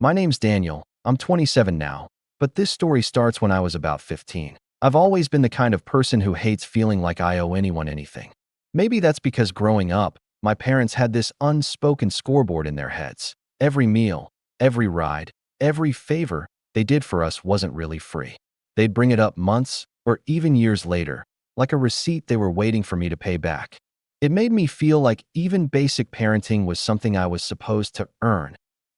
My name's Daniel. I'm 27 now, but this story starts when I was about 15. I've always been the kind of person who hates feeling like I owe anyone anything. Maybe that's because growing up, my parents had this unspoken scoreboard in their heads. Every meal, every ride, every favor they did for us wasn't really free. They'd bring it up months or even years later, like a receipt they were waiting for me to pay back. It made me feel like even basic parenting was something I was supposed to earn.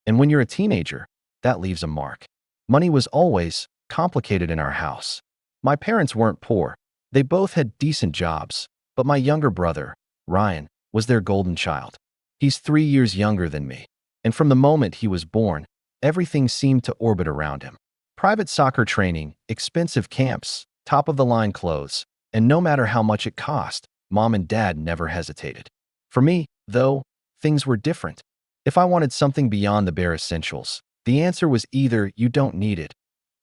And when you're a teenager, that leaves a mark. Money was always complicated in our house. My parents weren't poor. They both had decent jobs, but my younger brother, Ryan, was their golden child. He's 3 years younger than me, and from the moment he was born, everything seemed to orbit around him. Private soccer training, expensive camps, top-of-the-line clothes, and no matter how much it cost, Mom and Dad never hesitated. For me, though, things were different. If I wanted something beyond the bare essentials, the answer was either you don't need it,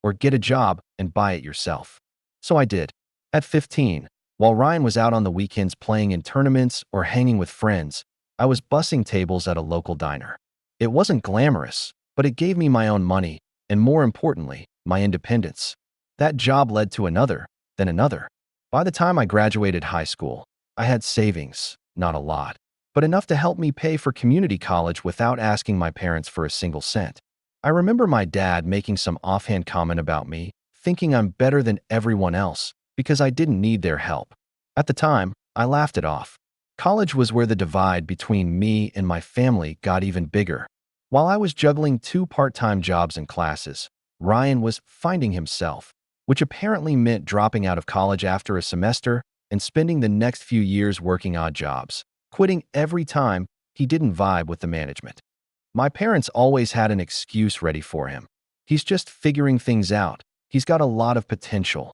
or get a job and buy it yourself. So I did. At 15, while Ryan was out on the weekends playing in tournaments or hanging with friends, I was bussing tables at a local diner. It wasn't glamorous, but it gave me my own money, and more importantly, my independence. That job led to another, then another. By the time I graduated high school, I had savings, not a lot, but enough to help me pay for community college without asking my parents for a single cent. I remember my dad making some offhand comment about me, thinking I'm better than everyone else because I didn't need their help. At the time, I laughed it off. College was where the divide between me and my family got even bigger. While I was juggling 2 part-time jobs and classes, Ryan was finding himself, which apparently meant dropping out of college after a semester and spending the next few years working odd jobs, quitting every time he didn't vibe with the management. My parents always had an excuse ready for him. He's just figuring things out. He's got a lot of potential.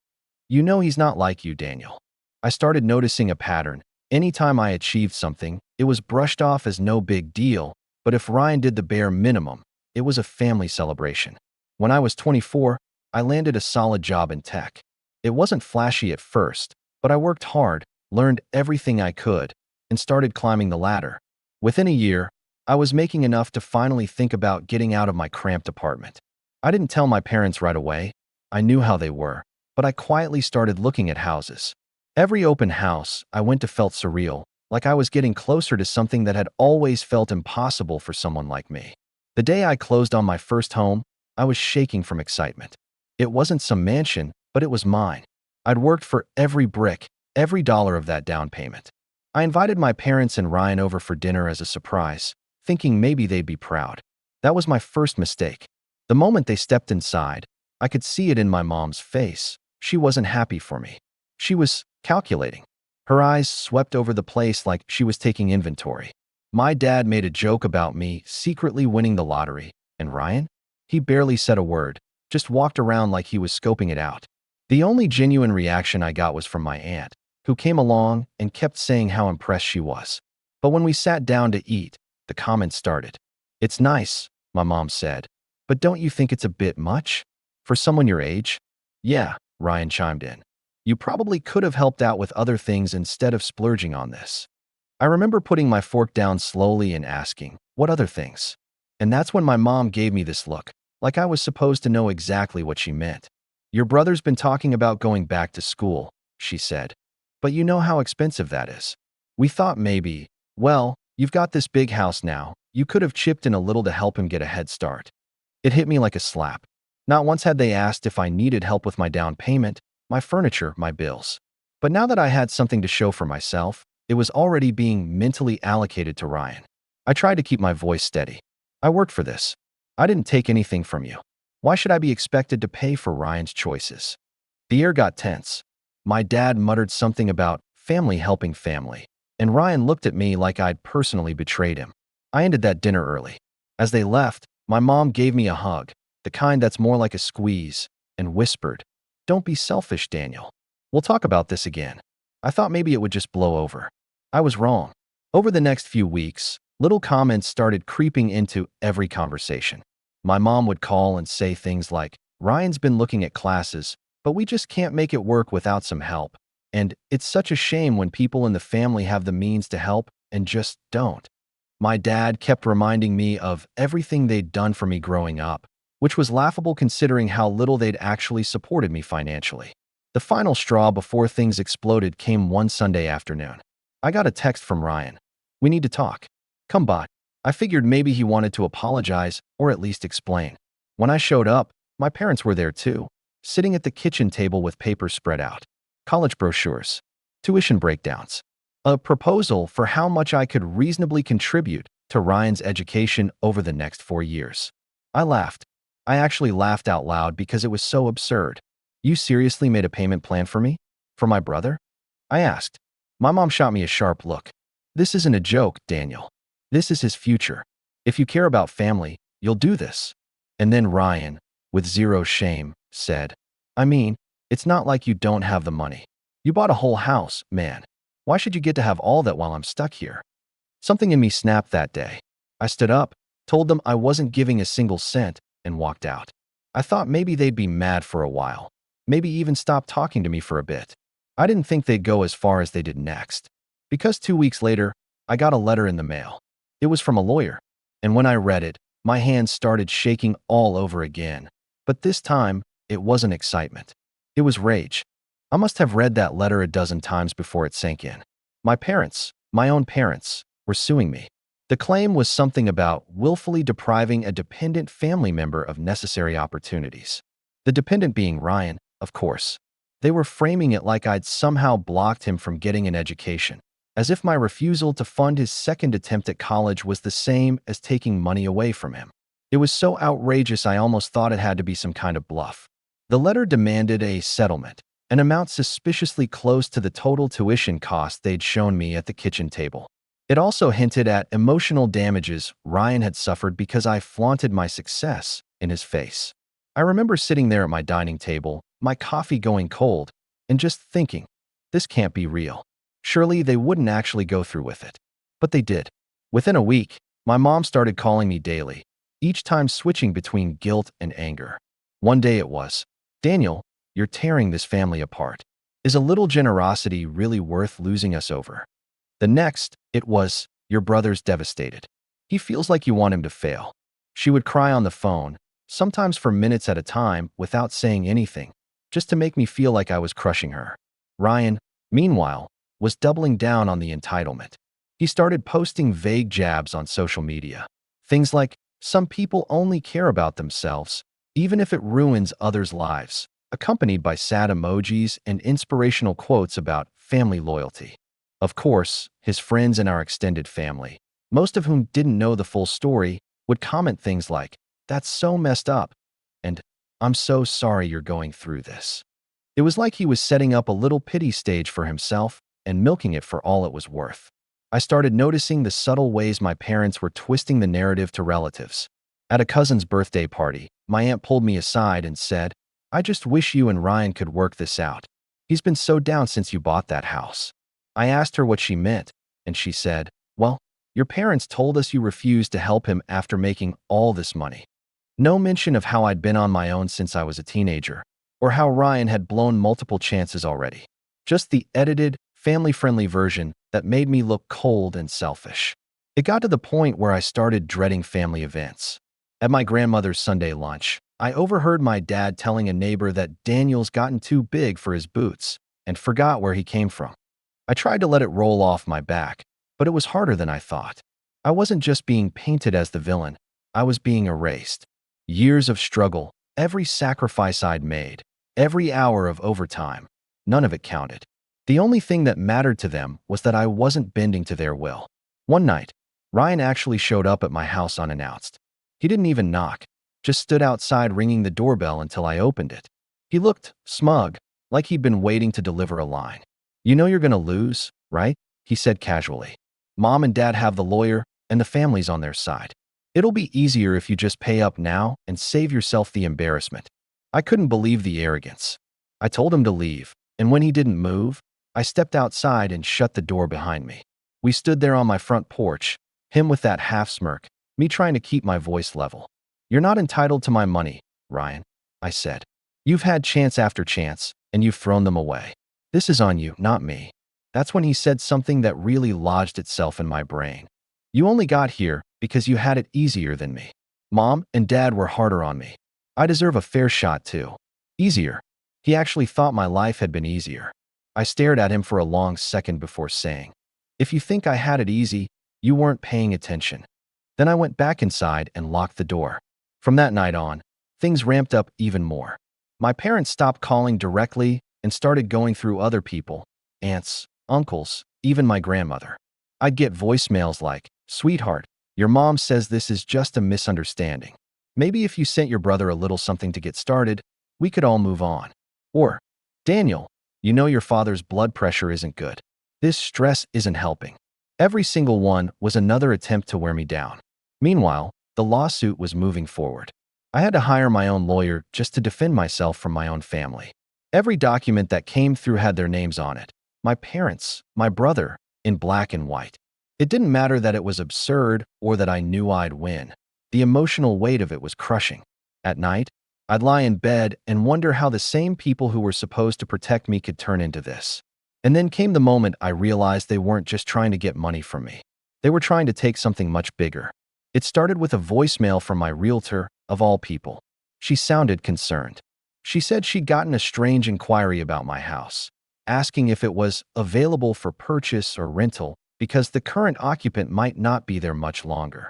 You know he's not like you, Daniel. I started noticing a pattern. Anytime I achieved something, it was brushed off as no big deal, but if Ryan did the bare minimum, it was a family celebration. When I was 24, I landed a solid job in tech. It wasn't flashy at first, but I worked hard, learned everything I could, and started climbing the ladder. Within a year, I was making enough to finally think about getting out of my cramped apartment. I didn't tell my parents right away. I knew how they were, but I quietly started looking at houses. Every open house I went to felt surreal, like I was getting closer to something that had always felt impossible for someone like me. The day I closed on my first home, I was shaking from excitement. It wasn't some mansion, but it was mine. I'd worked for every brick, every dollar of that down payment. I invited my parents and Ryan over for dinner as a surprise, thinking maybe they'd be proud. That was my first mistake. The moment they stepped inside, I could see it in my mom's face. She wasn't happy for me. She was calculating. Her eyes swept over the place like she was taking inventory. My dad made a joke about me secretly winning the lottery, and Ryan? He barely said a word, just walked around like he was scoping it out. The only genuine reaction I got was from my aunt, who came along and kept saying how impressed she was. But when we sat down to eat, the comments started. "It's nice," my mom said, "but don't you think it's a bit much? For someone your age?" "Yeah," Ryan chimed in. "You probably could have helped out with other things instead of splurging on this." I remember putting my fork down slowly and asking, "What other things?" And that's when my mom gave me this look, like I was supposed to know exactly what she meant. "Your brother's been talking about going back to school," she said. "But you know how expensive that is. We thought maybe, well, you've got this big house now, you could have chipped in a little to help him get a head start." It hit me like a slap. Not once had they asked if I needed help with my down payment, my furniture, my bills. But now that I had something to show for myself, it was already being mentally allocated to Ryan. I tried to keep my voice steady. "I worked for this. I didn't take anything from you. Why should I be expected to pay for Ryan's choices?" The air got tense. My dad muttered something about family helping family, and Ryan looked at me like I'd personally betrayed him. I ended that dinner early. As they left, my mom gave me a hug, the kind that's more like a squeeze, and whispered, "Don't be selfish, Daniel. We'll talk about this again." I thought maybe it would just blow over. I was wrong. Over the next few weeks, little comments started creeping into every conversation. My mom would call and say things like, "Ryan's been looking at classes, but we just can't make it work without some help. And it's such a shame when people in the family have the means to help and just don't." My dad kept reminding me of everything they'd done for me growing up, which was laughable considering how little they'd actually supported me financially. The final straw before things exploded came one Sunday afternoon. I got a text from Ryan. "We need to talk. Come by." I figured maybe he wanted to apologize or at least explain. When I showed up, my parents were there too, sitting at the kitchen table with papers spread out. College brochures, tuition breakdowns, a proposal for how much I could reasonably contribute to Ryan's education over the next 4 years. I laughed. I actually laughed out loud because it was so absurd. "You seriously made a payment plan for me? For my brother?" I asked. My mom shot me a sharp look. "This isn't a joke, Daniel. This is his future. If you care about family, you'll do this." And then Ryan, with zero shame, said, "I mean, it's not like you don't have the money. You bought a whole house, man. Why should you get to have all that while I'm stuck here?" Something in me snapped that day. I stood up, told them I wasn't giving a single cent, and walked out. I thought maybe they'd be mad for a while, maybe even stop talking to me for a bit. I didn't think they'd go as far as they did next. Because 2 weeks later, I got a letter in the mail. It was from a lawyer, and when I read it, my hands started shaking all over again. But this time, it wasn't excitement. It was rage. I must have read that letter a dozen times before it sank in. My parents, my own parents, were suing me. The claim was something about willfully depriving a dependent family member of necessary opportunities. The dependent being Ryan, of course. They were framing it like I'd somehow blocked him from getting an education, as if my refusal to fund his second attempt at college was the same as taking money away from him. It was so outrageous I almost thought it had to be some kind of bluff. The letter demanded a settlement, an amount suspiciously close to the total tuition cost they'd shown me at the kitchen table. It also hinted at emotional damages Ryan had suffered because I flaunted my success in his face. I remember sitting there at my dining table, my coffee going cold, and just thinking, this can't be real. Surely they wouldn't actually go through with it. But they did. Within a week, my mom started calling me daily, each time switching between guilt and anger. One day it was, "Daniel, you're tearing this family apart. Is a little generosity really worth losing us over?" The next, it was, "Your brother's devastated. He feels like you want him to fail." She would cry on the phone, sometimes for minutes at a time without saying anything, just to make me feel like I was crushing her. Ryan, meanwhile, was doubling down on the entitlement. He started posting vague jabs on social media. Things like, "Some people only care about themselves, even if it ruins others' lives," accompanied by sad emojis and inspirational quotes about family loyalty. Of course, his friends and our extended family, most of whom didn't know the full story, would comment things like, "That's so messed up," and "I'm so sorry you're going through this." It was like he was setting up a little pity stage for himself and milking it for all it was worth. I started noticing the subtle ways my parents were twisting the narrative to relatives. At a cousin's birthday party, my aunt pulled me aside and said, "I just wish you and Ryan could work this out. He's been so down since you bought that house." I asked her what she meant, and she said, "Well, your parents told us you refused to help him after making all this money." No mention of how I'd been on my own since I was a teenager, or how Ryan had blown multiple chances already. Just the edited, family-friendly version that made me look cold and selfish. It got to the point where I started dreading family events. At my grandmother's Sunday lunch, I overheard my dad telling a neighbor that Daniel's gotten too big for his boots and forgot where he came from. I tried to let it roll off my back, but it was harder than I thought. I wasn't just being painted as the villain, I was being erased. Years of struggle, every sacrifice I'd made, every hour of overtime, none of it counted. The only thing that mattered to them was that I wasn't bending to their will. One night, Ryan actually showed up at my house unannounced. He didn't even knock, just stood outside ringing the doorbell until I opened it. He looked smug, like he'd been waiting to deliver a line. "You know you're gonna lose, right?" he said casually. "Mom and Dad have the lawyer, and the family's on their side. It'll be easier if you just pay up now and save yourself the embarrassment." I couldn't believe the arrogance. I told him to leave, and when he didn't move, I stepped outside and shut the door behind me. We stood there on my front porch, him with that half smirk, me trying to keep my voice level. "You're not entitled to my money, Ryan," I said. "You've had chance after chance, and you've thrown them away. This is on you, not me." That's when he said something that really lodged itself in my brain. You only got here because you had it easier than me. Mom and Dad were harder on me. I deserve a fair shot too. Easier. He actually thought my life had been easier. I stared at him for a long second before saying, "If you think I had it easy, you weren't paying attention." Then I went back inside and locked the door. From that night on, things ramped up even more. My parents stopped calling directly and started going through other people, aunts, uncles, even my grandmother. I'd get voicemails like, "Sweetheart, your mom says this is just a misunderstanding. Maybe if you sent your brother a little something to get started, we could all move on." Or, "Daniel, you know your father's blood pressure isn't good. This stress isn't helping." Every single one was another attempt to wear me down. Meanwhile, the lawsuit was moving forward. I had to hire my own lawyer just to defend myself from my own family. Every document that came through had their names on it. My parents, my brother, in black and white. It didn't matter that it was absurd or that I knew I'd win. The emotional weight of it was crushing. At night, I'd lie in bed and wonder how the same people who were supposed to protect me could turn into this. And then came the moment I realized they weren't just trying to get money from me. They were trying to take something much bigger. It started with a voicemail from my realtor, of all people. She sounded concerned. She said she'd gotten a strange inquiry about my house, asking if it was available for purchase or rental because the current occupant might not be there much longer.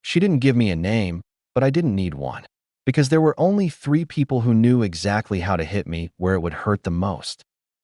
She didn't give me a name, but I didn't need one, because there were only 3 people who knew exactly how to hit me where it would hurt the most.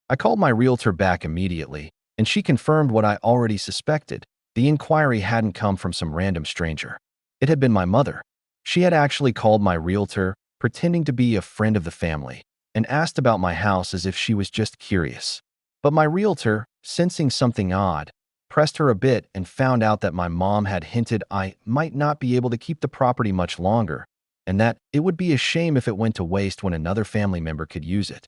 I called my realtor back immediately, and she confirmed what I already suspected. The inquiry hadn't come from some random stranger. It had been my mother. She had actually called my realtor, pretending to be a friend of the family, and asked about my house as if she was just curious. But my realtor, sensing something odd, pressed her a bit and found out that my mom had hinted I might not be able to keep the property much longer, and that it would be a shame if it went to waste when another family member could use it.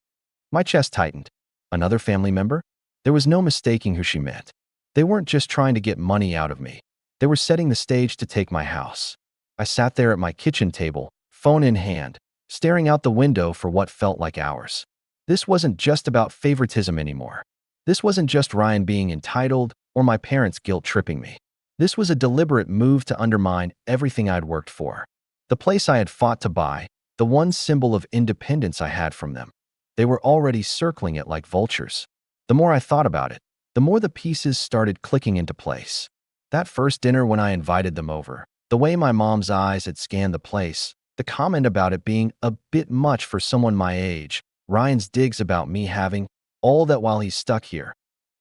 My chest tightened. Another family member? There was no mistaking who she meant. They weren't just trying to get money out of me. They were setting the stage to take my house. I sat there at my kitchen table, phone in hand, staring out the window for what felt like hours. This wasn't just about favoritism anymore. This wasn't just Ryan being entitled or my parents guilt-tripping me. This was a deliberate move to undermine everything I'd worked for. The place I had fought to buy, the one symbol of independence I had from them. They were already circling it like vultures. The more I thought about it, the more the pieces started clicking into place. That first dinner when I invited them over, the way my mom's eyes had scanned the place, the comment about it being a bit much for someone my age, Ryan's digs about me having all that while he's stuck here.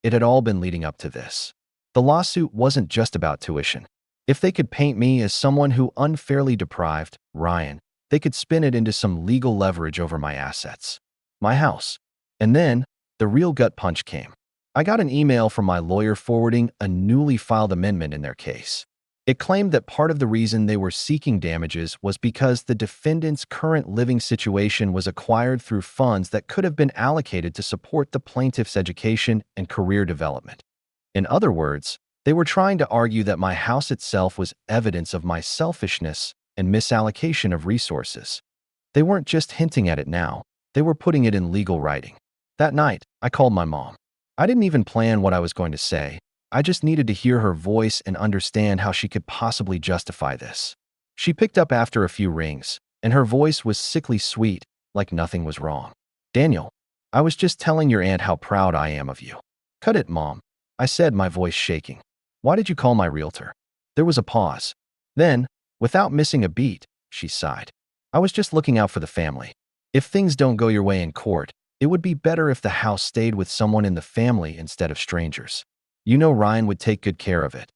It had all been leading up to this. The lawsuit wasn't just about tuition. If they could paint me as someone who unfairly deprived Ryan, they could spin it into some legal leverage over my assets, my house. And then the real gut punch came. I got an email from my lawyer forwarding a newly filed amendment in their case. It claimed that part of the reason they were seeking damages was because the defendant's current living situation was acquired through funds that could have been allocated to support the plaintiff's education and career development. In other words, they were trying to argue that my house itself was evidence of my selfishness and misallocation of resources. They weren't just hinting at it now, they were putting it in legal writing. That night, I called my mom. I didn't even plan what I was going to say. I just needed to hear her voice and understand how she could possibly justify this. She picked up after a few rings, and her voice was sickly sweet, like nothing was wrong. "Daniel, I was just telling your aunt how proud I am of you." "Cut it, Mom," I said, my voice shaking. "Why did you call my realtor?" There was a pause. Then, without missing a beat, she sighed. "I was just looking out for the family. If things don't go your way in court, it would be better if the house stayed with someone in the family instead of strangers. You know Ryan would take good care of it."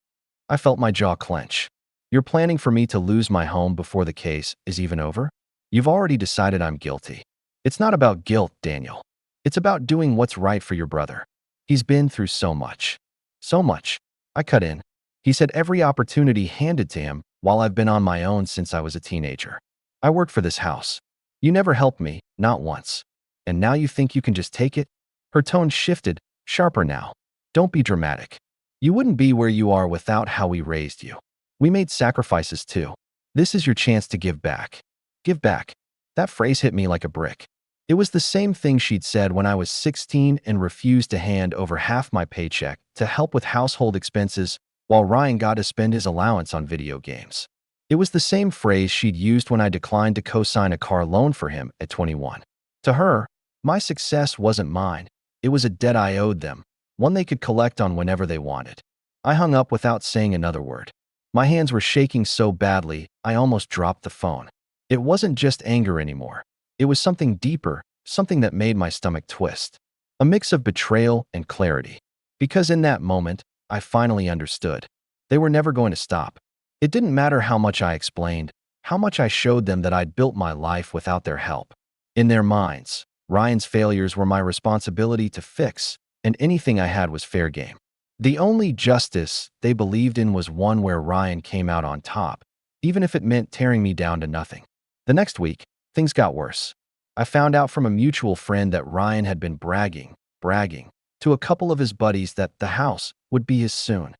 I felt my jaw clench. "You're planning for me to lose my home before the case is even over? You've already decided I'm guilty." "It's not about guilt, Daniel. It's about doing what's right for your brother. He's been through so much." "So much?" I cut in. "He's had every opportunity handed to him while I've been on my own since I was a teenager. I worked for this house. You never helped me, not once. And now you think you can just take it?" Her tone shifted, sharper now. "Don't be dramatic. You wouldn't be where you are without how we raised you. We made sacrifices too. This is your chance to give back." Give back. That phrase hit me like a brick. It was the same thing she'd said when I was 16 and refused to hand over half my paycheck to help with household expenses while Ryan got to spend his allowance on video games. It was the same phrase she'd used when I declined to co-sign a car loan for him at 21. To her, my success wasn't mine. It was a debt I owed them, one they could collect on whenever they wanted. I hung up without saying another word. My hands were shaking so badly, I almost dropped the phone. It wasn't just anger anymore. It was something deeper, something that made my stomach twist. A mix of betrayal and clarity. Because in that moment, I finally understood. They were never going to stop. It didn't matter how much I explained, how much I showed them that I'd built my life without their help. In their minds, Ryan's failures were my responsibility to fix, and anything I had was fair game. The only justice they believed in was one where Ryan came out on top, even if it meant tearing me down to nothing. The next week, things got worse. I found out from a mutual friend that Ryan had been bragging to a couple of his buddies that the house would be his soon.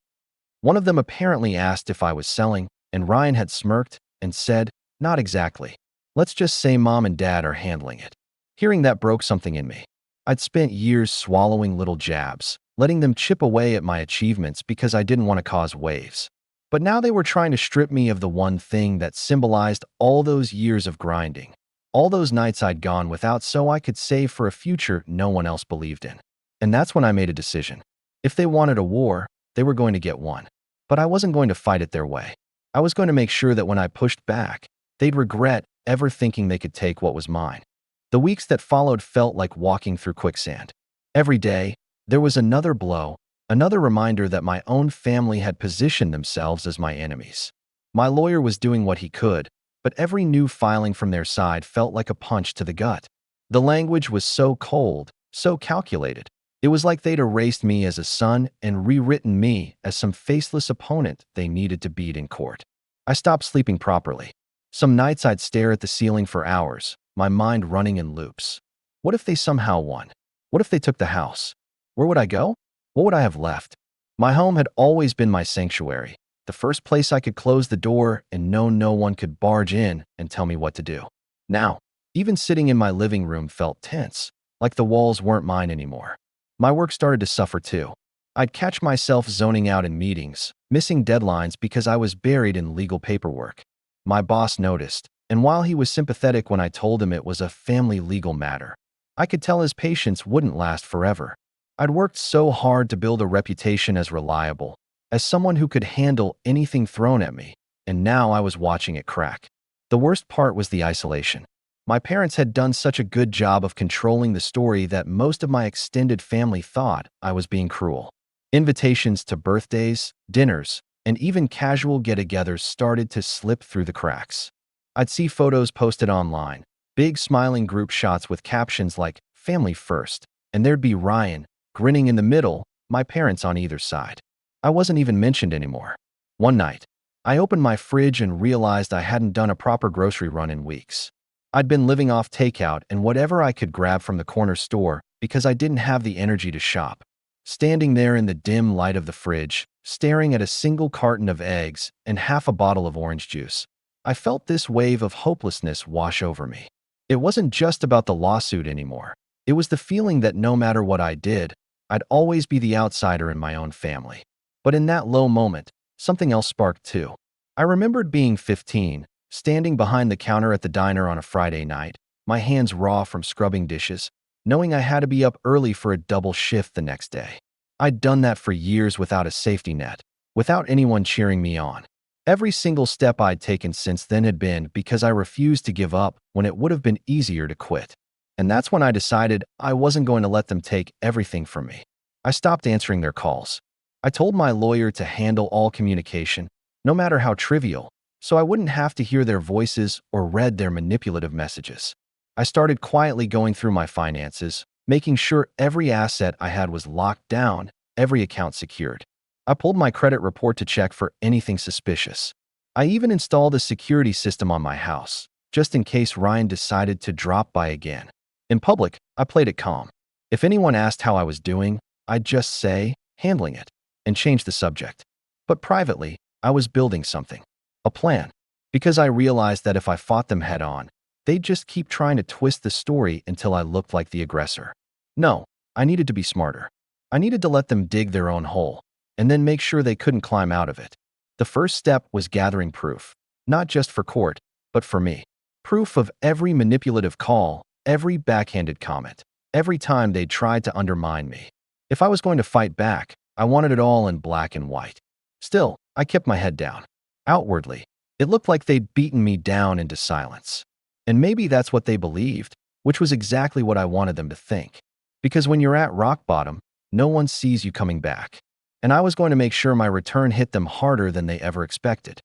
One of them apparently asked if I was selling, and Ryan had smirked and said, "Not exactly. Let's just say Mom and Dad are handling it." Hearing that broke something in me. I'd spent years swallowing little jabs, letting them chip away at my achievements because I didn't want to cause waves. But now they were trying to strip me of the one thing that symbolized all those years of grinding, all those nights I'd gone without so I could save for a future no one else believed in. And that's when I made a decision. If they wanted a war, they were going to get one. But I wasn't going to fight it their way. I was going to make sure that when I pushed back, they'd regret ever thinking they could take what was mine. The weeks that followed felt like walking through quicksand. Every day, there was another blow, another reminder that my own family had positioned themselves as my enemies. My lawyer was doing what he could, but every new filing from their side felt like a punch to the gut. The language was so cold, so calculated. It was like they'd erased me as a son and rewritten me as some faceless opponent they needed to beat in court. I stopped sleeping properly. Some nights I'd stare at the ceiling for hours, my mind running in loops. What if they somehow won? What if they took the house? Where would I go? What would I have left? My home had always been my sanctuary, the first place I could close the door and know no one could barge in and tell me what to do. Now, even sitting in my living room felt tense, like the walls weren't mine anymore. My work started to suffer too. I'd catch myself zoning out in meetings, missing deadlines because I was buried in legal paperwork. My boss noticed, and while he was sympathetic when I told him it was a family legal matter, I could tell his patience wouldn't last forever. I'd worked so hard to build a reputation as reliable, as someone who could handle anything thrown at me, and now I was watching it crack. The worst part was the isolation. My parents had done such a good job of controlling the story that most of my extended family thought I was being cruel. Invitations to birthdays, dinners, and even casual get-togethers started to slip through the cracks. I'd see photos posted online, big smiling group shots with captions like "Family First," and there'd be Ryan, grinning in the middle, my parents on either side. I wasn't even mentioned anymore. One night, I opened my fridge and realized I hadn't done a proper grocery run in weeks. I'd been living off takeout and whatever I could grab from the corner store because I didn't have the energy to shop. Standing there in the dim light of the fridge, staring at a single carton of eggs and half a bottle of orange juice, I felt this wave of hopelessness wash over me. It wasn't just about the lawsuit anymore. It was the feeling that no matter what I did, I'd always be the outsider in my own family. But in that low moment, something else sparked too. I remembered being 15, standing behind the counter at the diner on a Friday night, my hands raw from scrubbing dishes, knowing I had to be up early for a double shift the next day. I'd done that for years without a safety net, without anyone cheering me on. Every single step I'd taken since then had been because I refused to give up when it would have been easier to quit. And that's when I decided I wasn't going to let them take everything from me. I stopped answering their calls. I told my lawyer to handle all communication, no matter how trivial, so I wouldn't have to hear their voices or read their manipulative messages. I started quietly going through my finances, making sure every asset I had was locked down, every account secured. I pulled my credit report to check for anything suspicious. I even installed a security system on my house, just in case Ryan decided to drop by again. In public, I played it calm. If anyone asked how I was doing, I'd just say, "Handling it," and change the subject. But privately, I was building something. A plan. Because I realized that if I fought them head on, they'd just keep trying to twist the story until I looked like the aggressor. No, I needed to be smarter. I needed to let them dig their own hole. and then make sure they couldn't climb out of it. The first step was gathering proof, not just for court, but for me. Proof of every manipulative call, every backhanded comment, every time they tried to undermine me. If I was going to fight back, I wanted it all in black and white. Still, I kept my head down. Outwardly, it looked like they'd beaten me down into silence. And maybe that's what they believed, which was exactly what I wanted them to think. Because when you're at rock bottom, no one sees you coming back. And I was going to make sure my return hit them harder than they ever expected.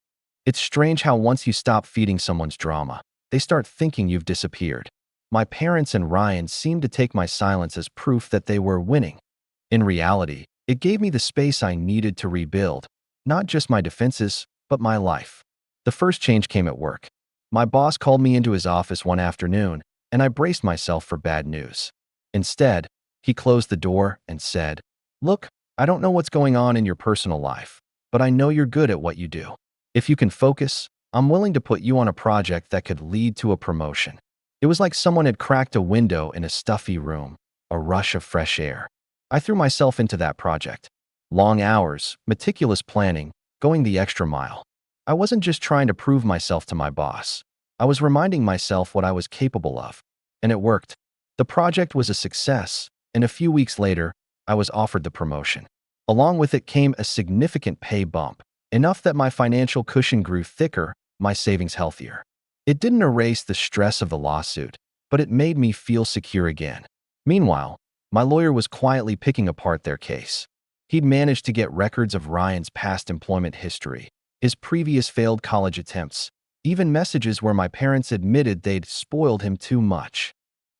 It's strange how once you stop feeding someone's drama, they start thinking you've disappeared. My parents and Ryan seemed to take my silence as proof that they were winning. In reality, it gave me the space I needed to rebuild, not just my defenses, but my life. The first change came at work. My boss called me into his office one afternoon, and I braced myself for bad news. Instead, he closed the door and said, "Look, I don't know what's going on in your personal life, but I know you're good at what you do. If you can focus, I'm willing to put you on a project that could lead to a promotion." It was like someone had cracked a window in a stuffy room, a rush of fresh air. I threw myself into that project. Long hours, meticulous planning, going the extra mile. I wasn't just trying to prove myself to my boss. I was reminding myself what I was capable of. And it worked. The project was a success, and a few weeks later, I was offered the promotion. Along with it came a significant pay bump, enough that my financial cushion grew thicker, my savings healthier. It didn't erase the stress of the lawsuit, but it made me feel secure again. Meanwhile, my lawyer was quietly picking apart their case. He'd managed to get records of Ryan's past employment history, his previous failed college attempts, even messages where my parents admitted they'd spoiled him too much.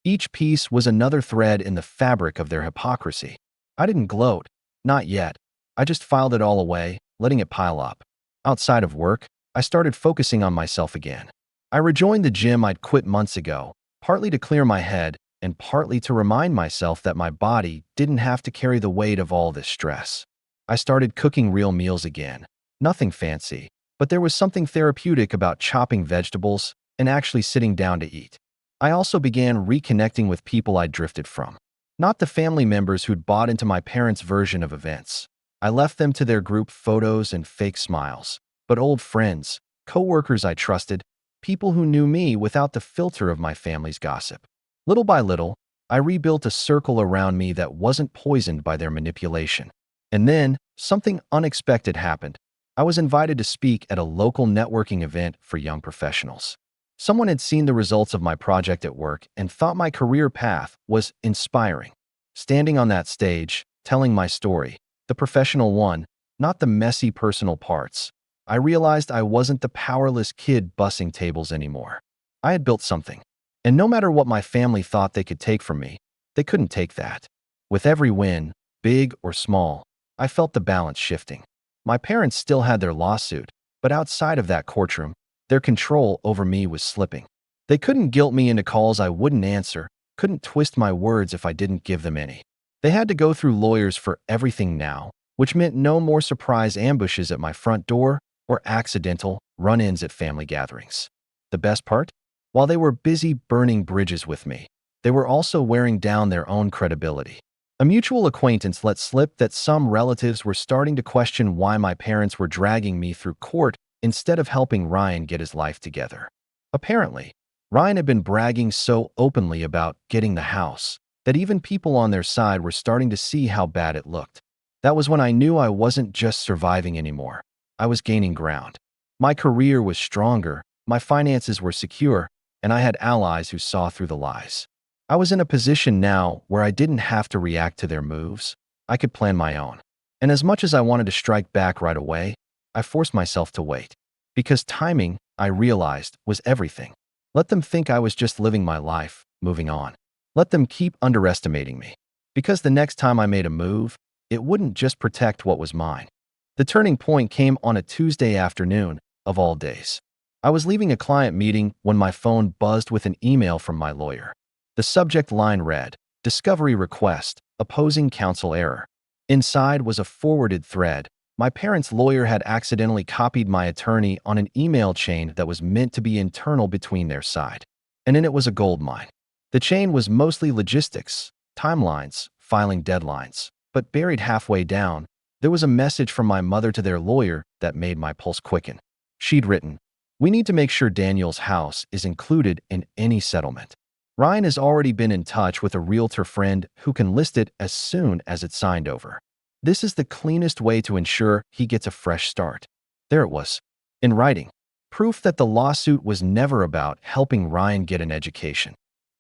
Each piece was another thread in the fabric of their hypocrisy. I didn't gloat, not yet. I just filed it all away, letting it pile up. Outside of work, I started focusing on myself again. I rejoined the gym I'd quit months ago, partly to clear my head and partly to remind myself that my body didn't have to carry the weight of all this stress. I started cooking real meals again. Nothing fancy, but there was something therapeutic about chopping vegetables and actually sitting down to eat. I also began reconnecting with people I'd drifted from. Not the family members who'd bought into my parents' version of events. I left them to their group photos and fake smiles. But old friends, co-workers I trusted, people who knew me without the filter of my family's gossip. Little by little, I rebuilt a circle around me that wasn't poisoned by their manipulation. And then, something unexpected happened. I was invited to speak at a local networking event for young professionals. Someone had seen the results of my project at work and thought my career path was inspiring. Standing on that stage, telling my story, the professional one, not the messy personal parts, I realized I wasn't the powerless kid bussing tables anymore. I had built something. And no matter what my family thought they could take from me, they couldn't take that. With every win, big or small, I felt the balance shifting. My parents still had their lawsuit, but outside of that courtroom, their control over me was slipping. They couldn't guilt me into calls I wouldn't answer, couldn't twist my words if I didn't give them any. They had to go through lawyers for everything now, which meant no more surprise ambushes at my front door or accidental run-ins at family gatherings. The best part? While they were busy burning bridges with me, they were also wearing down their own credibility. A mutual acquaintance let slip that some relatives were starting to question why my parents were dragging me through court instead of helping Ryan get his life together. Apparently, Ryan had been bragging so openly about getting the house that even people on their side were starting to see how bad it looked. That was when I knew I wasn't just surviving anymore. I was gaining ground. My career was stronger, my finances were secure, and I had allies who saw through the lies. I was in a position now where I didn't have to react to their moves. I could plan my own. And as much as I wanted to strike back right away, I forced myself to wait. Because timing, I realized, was everything. Let them think I was just living my life, moving on. Let them keep underestimating me. Because the next time I made a move, it wouldn't just protect what was mine. The turning point came on a Tuesday afternoon, of all days. I was leaving a client meeting when my phone buzzed with an email from my lawyer. The subject line read, "Discovery request, opposing counsel error." Inside was a forwarded thread. My parents' lawyer had accidentally copied my attorney on an email chain that was meant to be internal between their side. And in it was a goldmine. The chain was mostly logistics, timelines, filing deadlines, but buried halfway down, There was a message from my mother to their lawyer that made my pulse quicken. She'd written, "We need to make sure Daniel's house is included in any settlement. Ryan has already been in touch with a realtor friend who can list it as soon as it's signed over. This is the cleanest way to ensure he gets a fresh start." There it was, in writing. Proof that the lawsuit was never about helping Ryan get an education.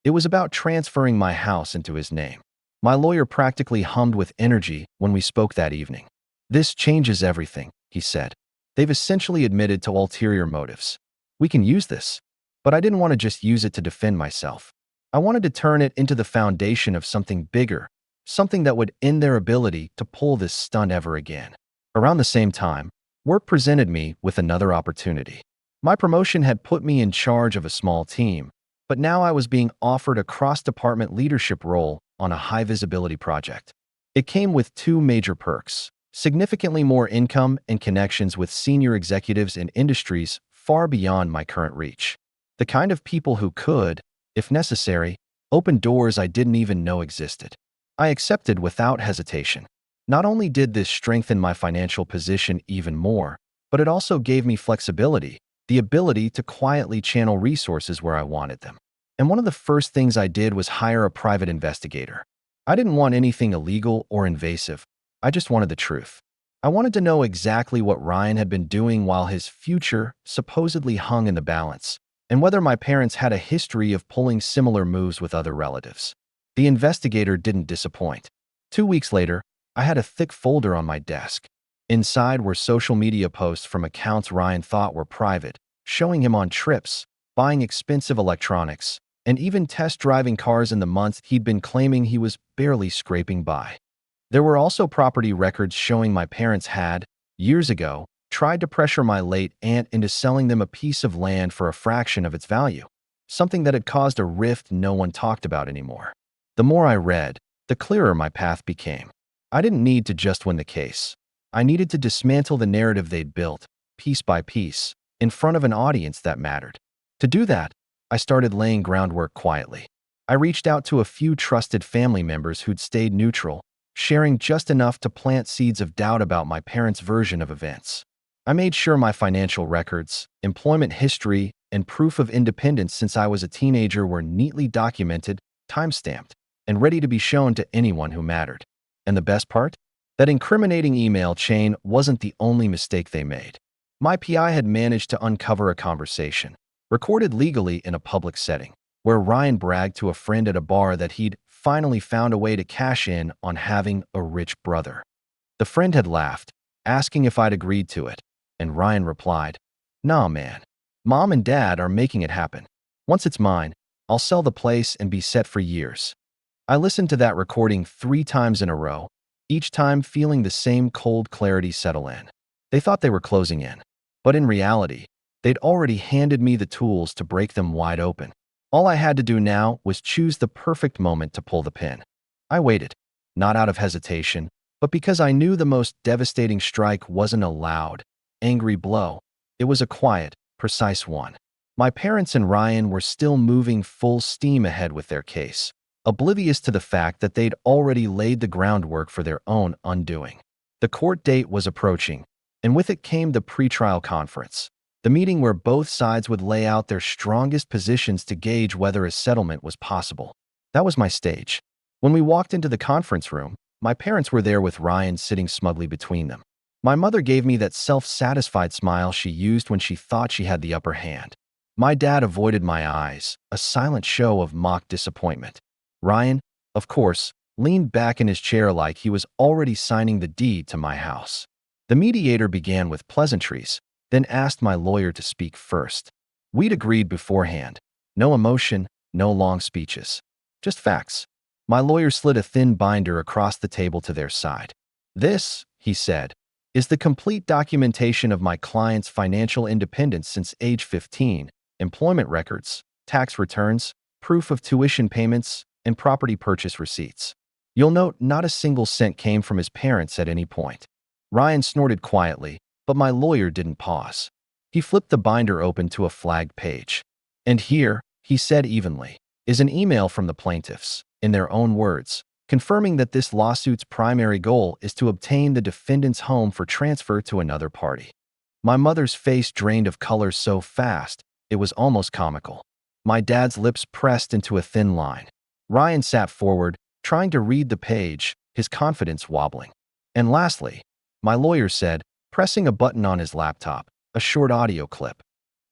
It was about transferring my house into his name. My lawyer practically hummed with energy when we spoke that evening. "This changes everything," he said. "They've essentially admitted to ulterior motives. We can use this." But I didn't want to just use it to defend myself. I wanted to turn it into the foundation of something bigger, something that would end their ability to pull this stunt ever again. Around the same time, work presented me with another opportunity. My promotion had put me in charge of a small team, but now I was being offered a cross-department leadership role on a high-visibility project. It came with two major perks: significantly more income and connections with senior executives in industries far beyond my current reach. The kind of people who could, if necessary, open doors I didn't even know existed. I accepted without hesitation. Not only did this strengthen my financial position even more, but it also gave me flexibility, the ability to quietly channel resources where I wanted them. And one of the first things I did was hire a private investigator. I didn't want anything illegal or invasive. I just wanted the truth. I wanted to know exactly what Ryan had been doing while his future supposedly hung in the balance, and whether my parents had a history of pulling similar moves with other relatives. The investigator didn't disappoint. 2 weeks later, I had a thick folder on my desk. Inside were social media posts from accounts Ryan thought were private, showing him on trips, buying expensive electronics, and even test driving cars in the months he'd been claiming he was barely scraping by. There were also property records showing my parents had, years ago, tried to pressure my late aunt into selling them a piece of land for a fraction of its value, something that had caused a rift no one talked about anymore. The more I read, the clearer my path became. I didn't need to just win the case. I needed to dismantle the narrative they'd built, piece by piece, in front of an audience that mattered. To do that, I started laying groundwork quietly. I reached out to a few trusted family members who'd stayed neutral, sharing just enough to plant seeds of doubt about my parents' version of events. I made sure my financial records, employment history, and proof of independence since I was a teenager were neatly documented, time-stamped, and ready to be shown to anyone who mattered. And the best part? That incriminating email chain wasn't the only mistake they made. My PI had managed to uncover a conversation, recorded legally in a public setting, where Ryan bragged to a friend at a bar that he'd finally found a way to cash in on having a rich brother. The friend had laughed, asking if I'd agreed to it, and Ryan replied, "Nah, man. Mom and Dad are making it happen. Once it's mine, I'll sell the place and be set for years." I listened to that recording 3 times in a row, each time feeling the same cold clarity settle in. They thought they were closing in, but in reality, they'd already handed me the tools to break them wide open. All I had to do now was choose the perfect moment to pull the pin. I waited, not out of hesitation, but because I knew the most devastating strike wasn't a loud, angry blow. It was a quiet, precise one. My parents and Ryan were still moving full steam ahead with their case, oblivious to the fact that they'd already laid the groundwork for their own undoing. The court date was approaching, and with it came the pretrial conference, the meeting where both sides would lay out their strongest positions to gauge whether a settlement was possible. That was my stage. When we walked into the conference room, my parents were there with Ryan sitting smugly between them. My mother gave me that self-satisfied smile she used when she thought she had the upper hand. My dad avoided my eyes, a silent show of mock disappointment. Ryan, of course, leaned back in his chair like he was already signing the deed to my house. The mediator began with pleasantries, then asked my lawyer to speak first. We'd agreed beforehand. No emotion, no long speeches. Just facts. My lawyer slid a thin binder across the table to their side. "This," he said, "is the complete documentation of my client's financial independence since age 15, employment records, tax returns, proof of tuition payments, and property purchase receipts." You'll note not a single cent came from his parents at any point. Ryan snorted quietly, but my lawyer didn't pause. He flipped the binder open to a flagged page. "And here," he said evenly, "is an email from the plaintiffs, in their own words, confirming that this lawsuit's primary goal is to obtain the defendant's home for transfer to another party. My mother's face drained of color so fast, it was almost comical. My dad's lips pressed into a thin line. Ryan sat forward, trying to read the page, his confidence wobbling. And lastly, my lawyer said, pressing a button on his laptop, a short audio clip.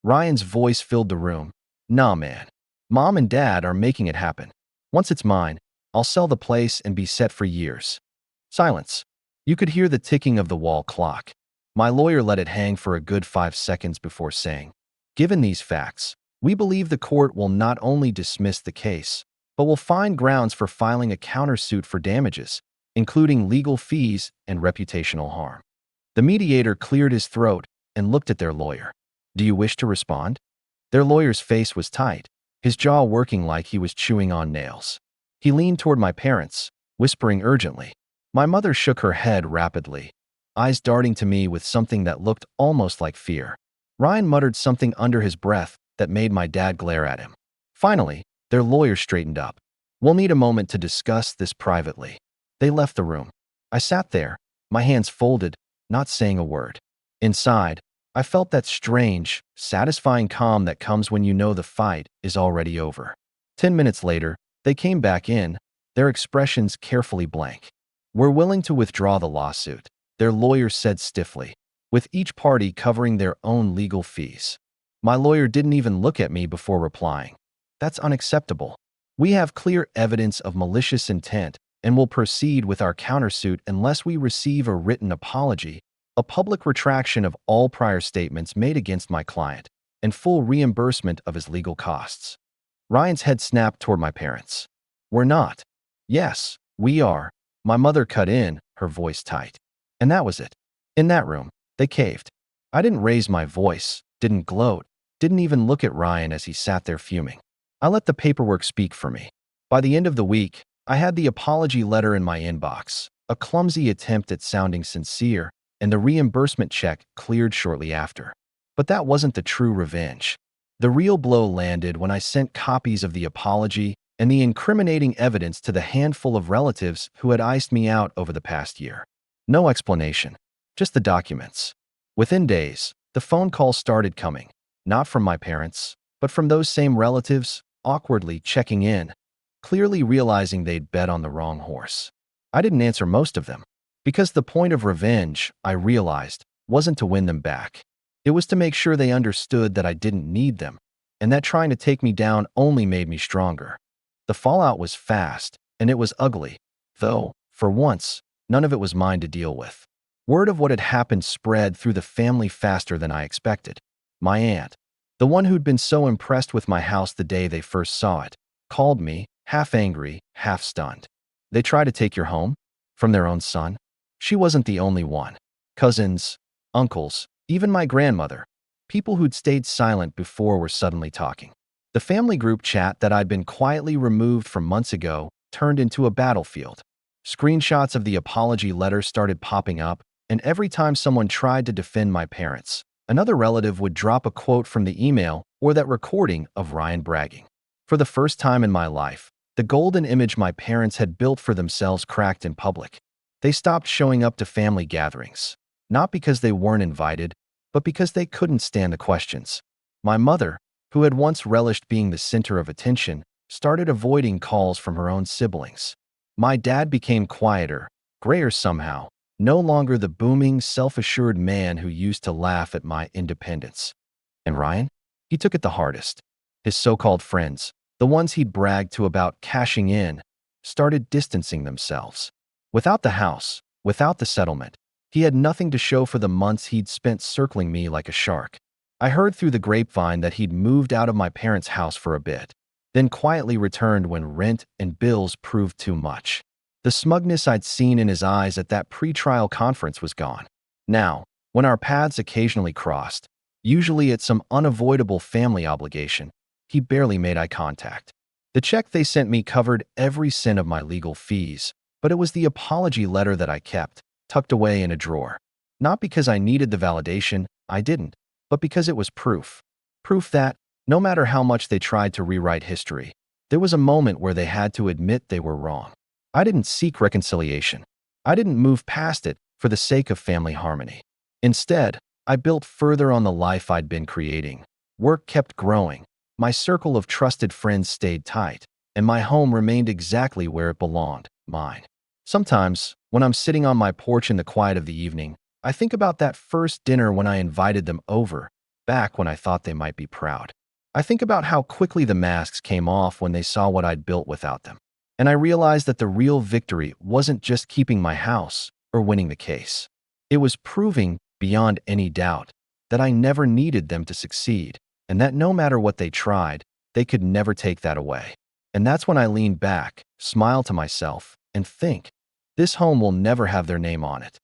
Ryan's voice filled the room. Nah, man. Mom and Dad are making it happen. Once it's mine, I'll sell the place and be set for years. Silence. You could hear the ticking of the wall clock. My lawyer let it hang for a good 5 seconds before saying, given these facts, we believe the court will not only dismiss the case, but will find grounds for filing a countersuit for damages, including legal fees and reputational harm. The mediator cleared his throat and looked at their lawyer. Do you wish to respond? Their lawyer's face was tight, his jaw working like he was chewing on nails. He leaned toward my parents, whispering urgently. My mother shook her head rapidly, eyes darting to me with something that looked almost like fear. Ryan muttered something under his breath that made my dad glare at him. Finally, their lawyer straightened up. We'll need a moment to discuss this privately. They left the room. I sat there, my hands folded, not saying a word. Inside, I felt that strange, satisfying calm that comes when you know the fight is already over. 10 minutes later, they came back in, their expressions carefully blank. We're willing to withdraw the lawsuit, their lawyer said stiffly, with each party covering their own legal fees. My lawyer didn't even look at me before replying. That's unacceptable. We have clear evidence of malicious intent and will proceed with our countersuit unless we receive a written apology, a public retraction of all prior statements made against my client, and full reimbursement of his legal costs. Ryan's head snapped toward my parents. We're not. Yes, we are. My mother cut in, her voice tight. And that was it. In that room, they caved. I didn't raise my voice, didn't gloat, didn't even look at Ryan as he sat there fuming. I let the paperwork speak for me. By the end of the week, I had the apology letter in my inbox, a clumsy attempt at sounding sincere, and the reimbursement check cleared shortly after. But that wasn't the true revenge. The real blow landed when I sent copies of the apology and the incriminating evidence to the handful of relatives who had iced me out over the past year. No explanation, just the documents. Within days, the phone calls started coming, not from my parents, but from those same relatives, awkwardly checking in, clearly realizing they'd bet on the wrong horse. I didn't answer most of them, because the point of revenge, I realized, wasn't to win them back. It was to make sure they understood that I didn't need them, and that trying to take me down only made me stronger. The fallout was fast, and it was ugly, though, for once, none of it was mine to deal with. Word of what had happened spread through the family faster than I expected. My aunt, the one who'd been so impressed with my house the day they first saw it, called me, half angry, half stunned. They tried to take your home? From their own son? She wasn't the only one. Cousins, uncles, even my grandmother, people who'd stayed silent before were suddenly talking. The family group chat that I'd been quietly removed from months ago turned into a battlefield. Screenshots of the apology letter started popping up, and every time someone tried to defend my parents, another relative would drop a quote from the email or that recording of Ryan bragging. For the first time in my life, the golden image my parents had built for themselves cracked in public. They stopped showing up to family gatherings, not because they weren't invited, but because they couldn't stand the questions. My mother, who had once relished being the center of attention, started avoiding calls from her own siblings. My dad became quieter, grayer somehow, no longer the booming, self-assured man who used to laugh at my independence. And Ryan? He took it the hardest. His so-called friends, the ones he'd bragged to about cashing in, started distancing themselves. Without the house, without the settlement, he had nothing to show for the months he'd spent circling me like a shark. I heard through the grapevine that he'd moved out of my parents' house for a bit, then quietly returned when rent and bills proved too much. The smugness I'd seen in his eyes at that pre-trial conference was gone. Now, when our paths occasionally crossed, usually at some unavoidable family obligation, he barely made eye contact. The check they sent me covered every cent of my legal fees, but it was the apology letter that I kept, tucked away in a drawer. Not because I needed the validation, I didn't, but because it was proof. Proof that, no matter how much they tried to rewrite history, there was a moment where they had to admit they were wrong. I didn't seek reconciliation. I didn't move past it for the sake of family harmony. Instead, I built further on the life I'd been creating. Work kept growing. My circle of trusted friends stayed tight, and my home remained exactly where it belonged, mine. Sometimes, when I'm sitting on my porch in the quiet of the evening, I think about that first dinner when I invited them over, back when I thought they might be proud. I think about how quickly the masks came off when they saw what I'd built without them. And I realized that the real victory wasn't just keeping my house or winning the case. It was proving, beyond any doubt, that I never needed them to succeed, and that no matter what they tried, they could never take that away. And that's when I lean back, smile to myself, and think, this home will never have their name on it,